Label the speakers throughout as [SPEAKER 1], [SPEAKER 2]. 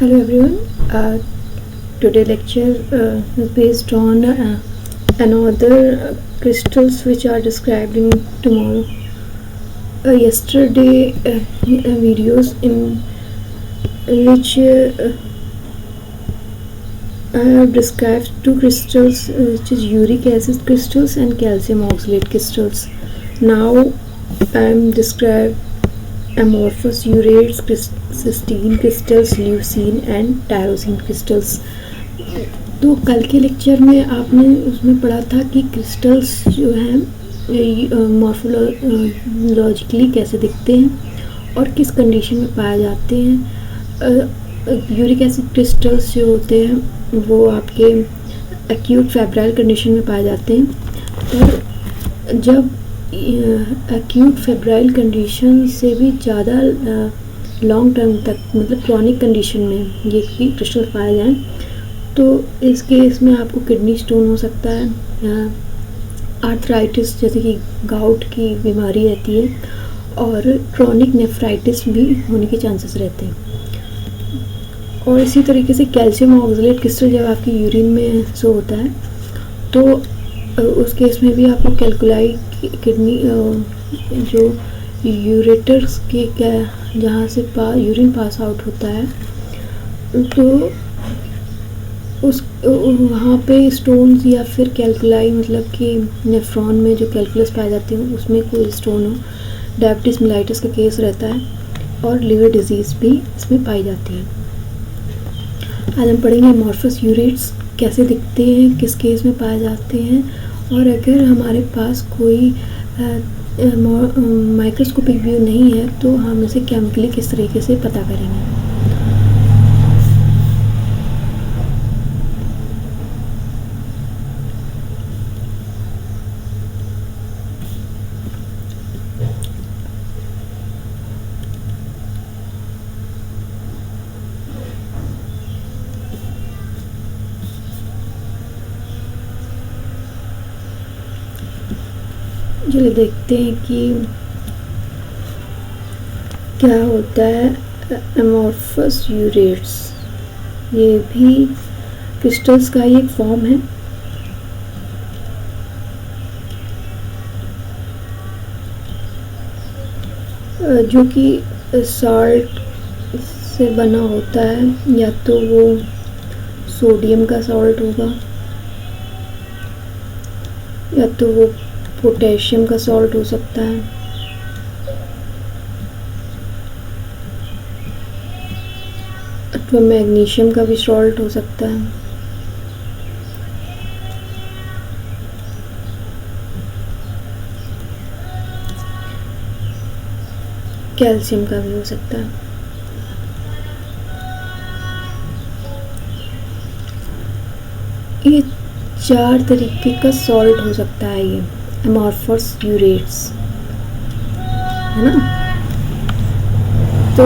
[SPEAKER 1] Hello everyone. Today lecture is based on another crystals which are described in tomorrow. Yesterday videos in which I have described two crystals, which is uric acid crystals and calcium oxalate crystals. Now I am described amorphous urates, cystine crystals, leucine and tyrosine crystals. तो कल के lecture में आपने उसमें पढ़ा था कि crystals जो हैं मॉर्फोलॉजिकली कैसे दिखते हैं और किस कंडीशन में पाए जाते हैं। यूरिक एसिड क्रिस्टल्स जो होते हैं वो आपके एक्यूट फेब्राइल कंडीशन में पाए जाते हैं, और जब एक्यूट फेब्राइल कंडीशन से भी ज़्यादा लॉन्ग टर्म तक, मतलब क्रॉनिक कंडीशन में ये क्रिस्टल पाए जाएं, तो इस केस में आपको किडनी स्टोन हो सकता है या आर्थराइटिस जैसे कि गाउट की बीमारी रहती है, और क्रॉनिक नेफ्राइटिस भी होने के चांसेस रहते हैं। और इसी तरीके से कैल्शियम ऑक्सलेट क्रिस्टल जब आपकी यूरिन में शो होता है तो उस केस में भी आपको कैल्कुलाई किडनी जो यूरेटर्स के जहाँ से यूरिन पास आउट होता है, तो उस वहाँ पे स्टोन्स या फिर कैल्कुलाई, मतलब कि नेफ्रॉन में जो कैल्कुलस पाए जाते हैं उसमें कोई स्टोन हो, डायबिटीज़ मेलाइटिस का केस रहता है, और लिवर डिजीज़ भी इसमें पाई जाती है। आज हम पढ़ेंगे अमॉर्फस यूरेट्स कैसे दिखते हैं, किस केस में पाए जाते हैं, और अगर हमारे पास कोई माइक्रोस्कोपिक व्यू नहीं है तो हम इसे केमिकली किस तरीके से पता करेंगे। चलिए देखते हैं कि क्या होता है अमॉर्फस यूरेट्स। ये भी क्रिस्टल्स का ही एक फॉर्म है। जो कि सॉल्ट से बना होता है, या तो वो सोडियम का सॉल्ट होगा या तो वो पोटेशियम का सॉल्ट हो सकता है, अथवा मैग्नीशियम का भी सॉल्ट हो सकता है, कैल्शियम का भी हो सकता है। ये 4 तरीके का सॉल्ट हो सकता है ये अमॉर्फस यूरेट्स, है ना। तो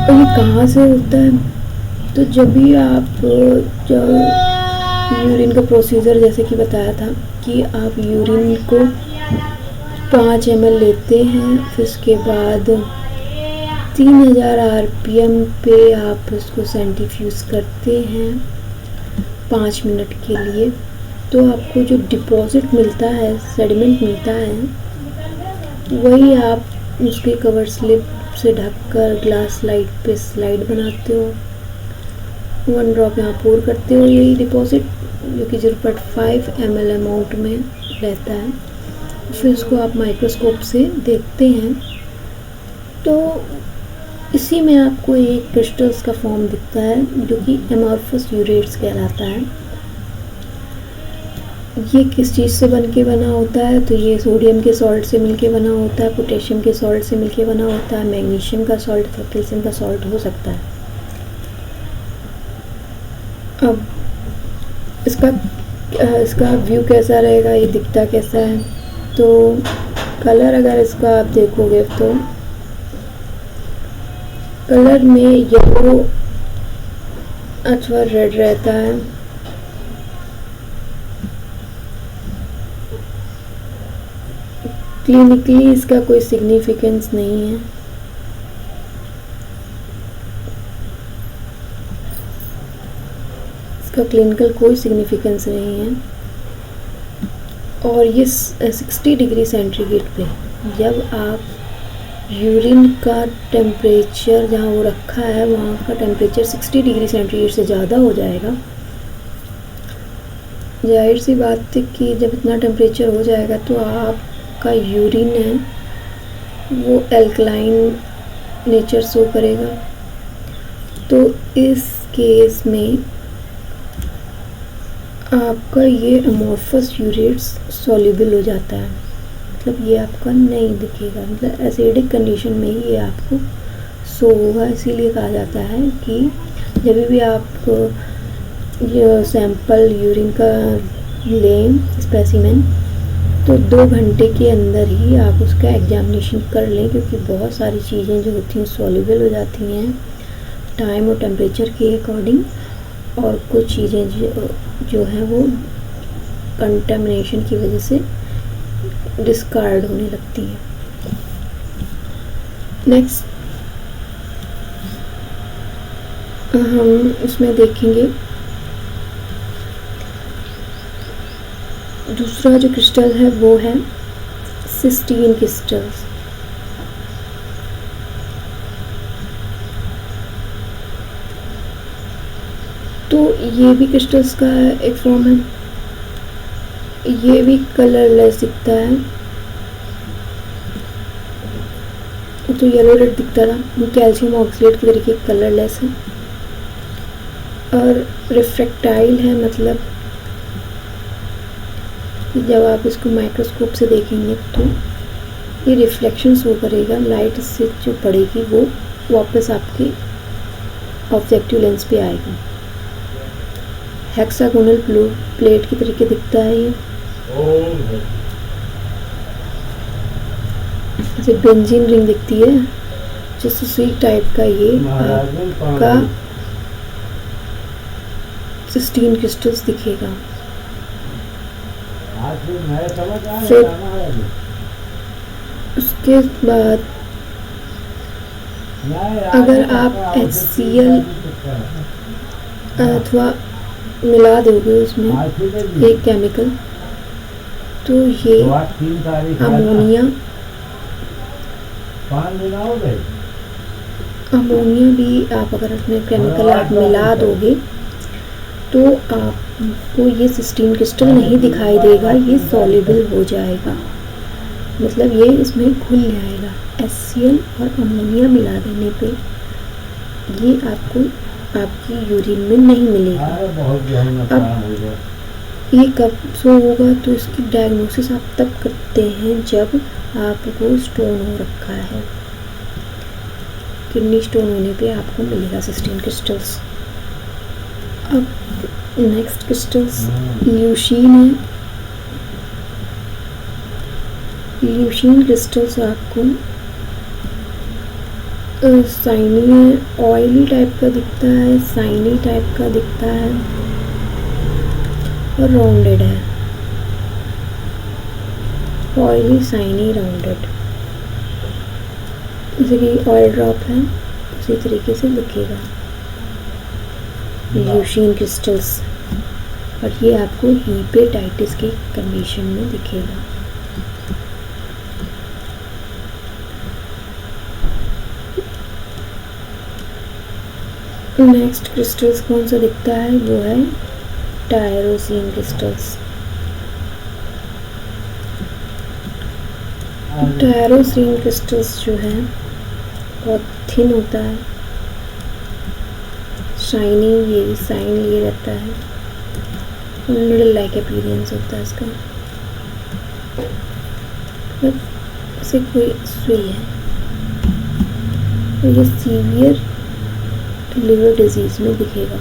[SPEAKER 1] ये कहाँ से होता है? तो जब भी आप यूरिन का प्रोसीजर जैसे कि बताया था कि आप यूरिन को 5 ml लेते हैं, फिर उसके बाद 3000 RPM पे आप उसको सेंट्रीफ्यूज करते हैं 5 मिनट के लिए, तो आपको जो डिपॉजिट मिलता है, सेडिमेंट मिलता है, वही आप उसके कवर स्लिप से ढककर ग्लास स्लाइड पे स्लाइड बनाते हो, 1 ड्रॉप यहाँ पोर करते हो, यही डिपॉजिट जो कि 0.5 ml अमाउंट में रहता है। फिर उसको आप माइक्रोस्कोप से देखते हैं तो इसी में आपको एक क्रिस्टल्स का फॉर्म दिखता है जो कि अमॉर्फस यूरेट्स कहलाता है। ये किस चीज़ से बन के बना होता है? तो ये सोडियम के सॉल्ट से मिलके बना होता है, पोटेशियम के सॉल्ट से मिलके बना होता है, मैग्नीशियम का सॉल्ट अथवा कैल्शियम का सॉल्ट हो सकता है। अब इसका व्यू कैसा रहेगा, ये दिखता कैसा है? तो कलर अगर इसका आप देखोगे तो कलर में येलो अथवा रेड रहता है, क्लिनिकली इसका कोई सिग्निफिकेंस नहीं है। इसका क्लिनिकल कोई सिग्निफिकेंस नहीं है। और ये 60 डिग्री सेंटीग्रेड पे जब आप यूरिन का टेम्परेचर जहाँ वो रखा है वहाँ का टेम्परेचर 60 डिग्री सेंटीग्रेड से ज़्यादा हो जाएगा, जाहिर सी बात है कि जब इतना टेम्परेचर हो जाएगा तो आपका यूरिन है वो एल्कलाइन नेचर शो करेगा। तो इस केस में आपका ये अमोर्फस यूरेट्स सॉल्युबल हो जाता है, मतलब ये आपका नहीं दिखेगा, मतलब एसिडिक कंडीशन में ही ये आपको शो होगा। इसीलिए कहा जाता है कि जब भी आप ये सैंपल यूरिन का लें स्पेसिमेन तो 2 घंटे के अंदर ही आप उसका एग्जामिनेशन कर लें, क्योंकि बहुत सारी चीज़ें जो होती हैं सॉल्युबल हो जाती हैं टाइम और टेम्परेचर के अकॉर्डिंग, और कुछ चीज़ें जो हैं वो कंटामिनेशन की वजह से डिस्कार्ड होने लगती हैं। नेक्स्ट हम इसमें देखेंगे दूसरा जो क्रिस्टल है वो है सिस्टीन क्रिस्टल्स। तो ये भी क्रिस्टल्स का एक फॉर्म है, ये भी कलरलेस दिखता है, तो येलो रेड दिखता था, कैल्शियम ऑक्सलेट के तरीके कलरलेस है। और रिफ्रैक्टाइल है, मतलब जब आप इसको माइक्रोस्कोप से देखेंगे तो ये रिफ्लेक्शन शो करेगा, लाइट इससे जो पड़ेगी वो वापस आपके ऑब्जेक्टिव लेंस पे आएगी। हेक्सागोनल प्लेट की तरीके दिखता है ये, जैसे बेंजीन रिंग दिखती है, जैसे स्वीट टाइप का ये आपका सिस्टीन क्रिस्टल्स दिखेगा। फिर उसके बाद अगर आप HCl अथवा मिला दोगे उसमें एक केमिकल, तो ये अमोनिया भी आप अगर उसमें केमिकल आप मिला दोगे तो आपको ये सिस्टीन क्रिस्टल नहीं दिखाई देगा, ये सॉल्युबल हो जाएगा, मतलब ये इसमें घुल जाएगा। HCl और अमोनिया मिला देने पे ये आपको आपकी यूरिन में नहीं मिलेगा। अब ये कब शो होगा, तो इसकी डायग्नोसिस आप तब करते हैं जब आपको स्टोन हो रखा है, किडनी स्टोन होने पे आपको मिलेगा सिस्टीन क्रिस्टल्स। अब नेक्स्ट क्रिस्टल्स ल्यूशीन है। ल्यूशीन क्रिस्टल्स आपको साइनी है, ऑयली टाइप का दिखता है, साइनी टाइप का दिखता है और राउंडेड है, ऑयली साइनी राउंडेड, जैसे कि ऑयल ड्रॉप है उसी तरीके से दिखेगा ल्यूशीन क्रिस्टल्स। और ये आपको हीपेटाइटिस की कंडीशन में दिखेगा। नेक्स्ट क्रिस्टल्स कौन सा दिखता है, वो है टायरोसिन क्रिस्टल्स। टायरोसिन क्रिस्टल्स जो है बहुत थिन होता है, शाइनिंग, ये भी साइन लिए रहता है, निडल लाइक अपीयरेंस होता है इसका, जैसे कोई सुई है। तो ये सीवियर लिवर डिजीज में दिखेगा,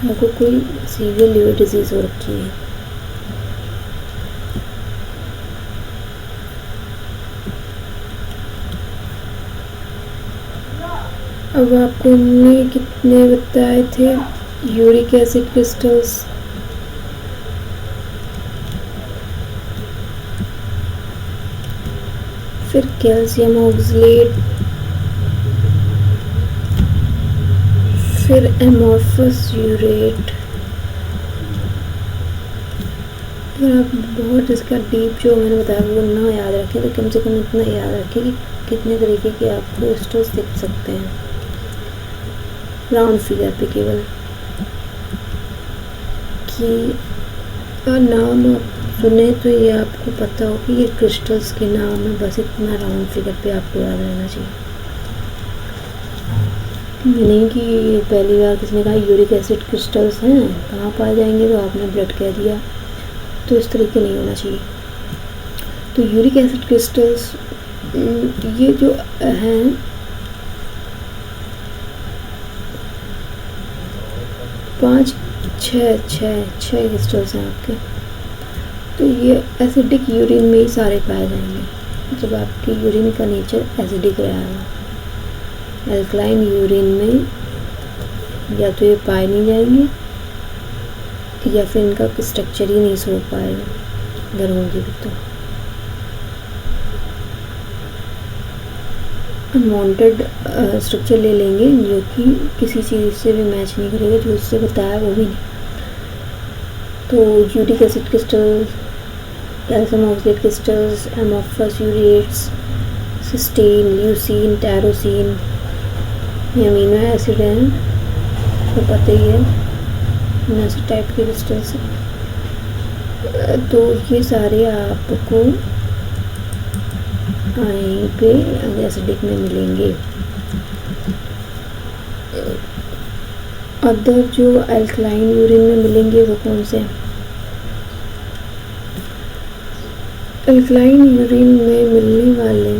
[SPEAKER 1] आपको कोई सीवियर लिवर डिजीज हो रखी है। अब आपको हमने कितने बताए थे, यूरिक एसिड क्रिस्टल्स, फिर कैल्शियम ऑक्सलेट, फिर एमोर्फस यूरेट, अगर आप बहुत इसका डीप जो मैंने बताया वो ना याद रखें तो कम से कम इतना याद रखें कि कितने तरीके के आपको क्रिस्टल्स दिख सकते हैं राउंड फिगर पे, केवल कि नाम आप सुने तो ये आपको पता हो कि ये क्रिस्टल्स के नाम है, बस इतना राउंड फिगर पे आपको याद रहना चाहिए। नहीं कि पहली बार किसी ने कहा यूरिक एसिड क्रिस्टल्स हैं कहाँ पाए जाएंगे तो आपने ब्लड कह दिया, तो इस तरीके नहीं होना चाहिए। तो यूरिक एसिड क्रिस्टल्स ये जो हैं छः क्रिस्टल्स हैं आपके, तो ये एसिडिक यूरिन में ही सारे पाए जाएंगे। जब आपकी यूरिन का नेचर एसिडिक रहा है, एल्कलाइन यूरिन में या तो ये पाए नहीं जाएंगे या फिर इनका स्ट्रक्चर ही नहीं सो पाएगा अगर होंगे भी तो। अनवांटेड स्ट्रक्चर ले लेंगे जो कि किसी चीज़ से भी मैच नहीं करेगा, जो उससे बताया वो भी नहीं। तो uric acid crystal, calcium oxalate crystals, amorphous urates, cystine, leucine, tyrosine, ये अमीनो एसिड हैं, तो पता ही है ऐसे टाइप के क्रिस्टल्स। तो ये सारे आपको यहीं पे एसिडिक में मिलेंगे। अदर जो अल्कलाइन यूरिन में मिलेंगे वो कौन से हैं? अल्कलाइन यूरिन में मिलने वाले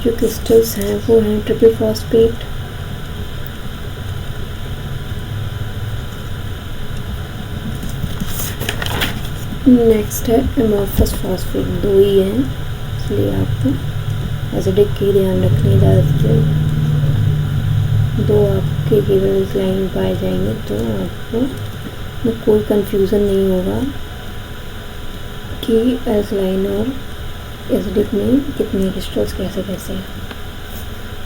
[SPEAKER 1] जो क्रिस्टल्स हैं वो हैं ट्रिपल फॉस्फेट, नेक्स्ट है एमोर्फस फॉस्फेट। दो ही हैं इसलिए आपको एसिडिक की ध्यान रखनी ज़्यादा, दो आपके केवल अल्कलाइन पाए जाएंगे तो आपको में कोई कंफ्यूज़न नहीं होगा कि अल्कलाइन और एसिडिक में कितने क्रिस्टल्स कैसे कैसे हैं।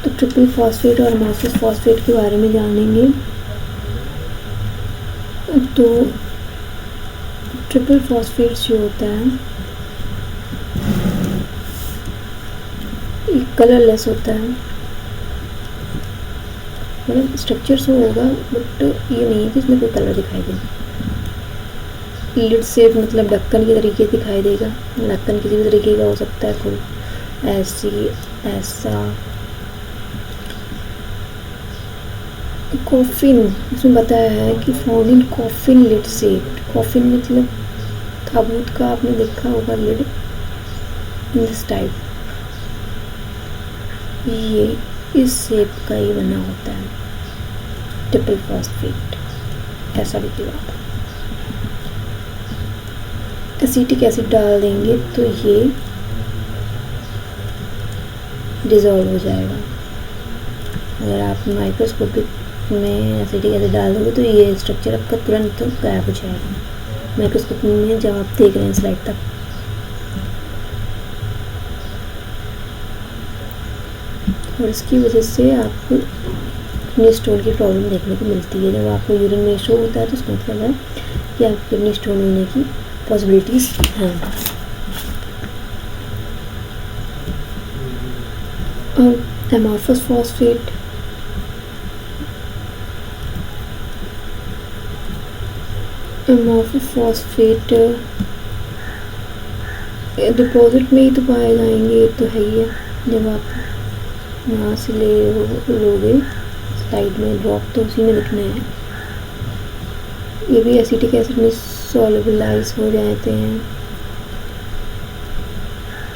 [SPEAKER 1] तो ट्रिपल फॉस्फेट और एमोर्फस फॉस्फेट के बारे में जानेंगे। तो ट्रिपल फॉस्फेट जो होता है ये कलरलेस होता है, मतलब स्ट्रक्चर सो होगा बट ये नहीं है कि इसमें कोई कलर दिखाई देगा। लिड शेप मतलब ढक्कन के तरीके दिखाई देगा, ढक्कन किसी भी तरीके का हो सकता है, कोई ऐसी ऐसा। कॉफिन, इसमें बताया है कि found in coffin lid shape. Coffin मतलब ताबूत का आपने देखा होगा लिड इन दिस टाइप, ये इस शेप का ही बना होता है ट्रिपल फॉस्फेट, ऐसा भी किया। एसिटिक एसिड डाल देंगे तो ये डिज़ोल्व हो जाएगा। अगर आप माइक्रोस्कोपिक में एसिटिक एसिड डाल दोगे तो ये स्ट्रक्चर आपका तुरंत गायब हो जाएगा माइक्रोस्कोप में जब आप देख रहे हैं स्लाइड तक। और इसकी वजह से आपको किडनी स्टोन की प्रॉब्लम देखने को मिलती है। जब आपको यूरिन में शो होता है तो उसका मतलब है कि आपको किडनी स्टोन होने की पॉसिबिलिटीज़ हैं। और amorphous phosphate, amorphous phosphate deposit में ही तो पाए जाएंगे, तो है ही है। जब आप यहाँ से लोगे स्लाइड में ड्रॉप तो उसी में लिखना है। ये भी एसिटिक एसिड में सॉल्युबलाइज हो जाते हैं।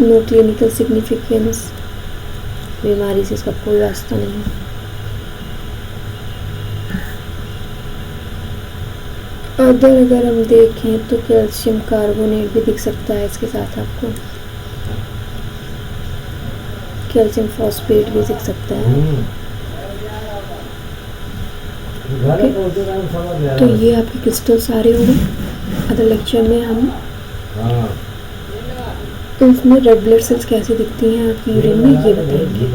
[SPEAKER 1] नो क्लिनिकल सिग्निफिकेंस, बीमारी से इसका कोई वास्ता नहीं है। अगर हम देखें तो कैल्शियम कार्बोनेट भी दिख सकता है इसके साथ, आपको कैल्शियम फॉस्फेट भी दिख सकता है। तो ये आपके क्रिस्टल सारे हो गए। अगले लेक्चर में हम उसमें रेड ब्लड सेल्स कैसे दिखती हैं आपकी यूरिन में ये बताएंगे।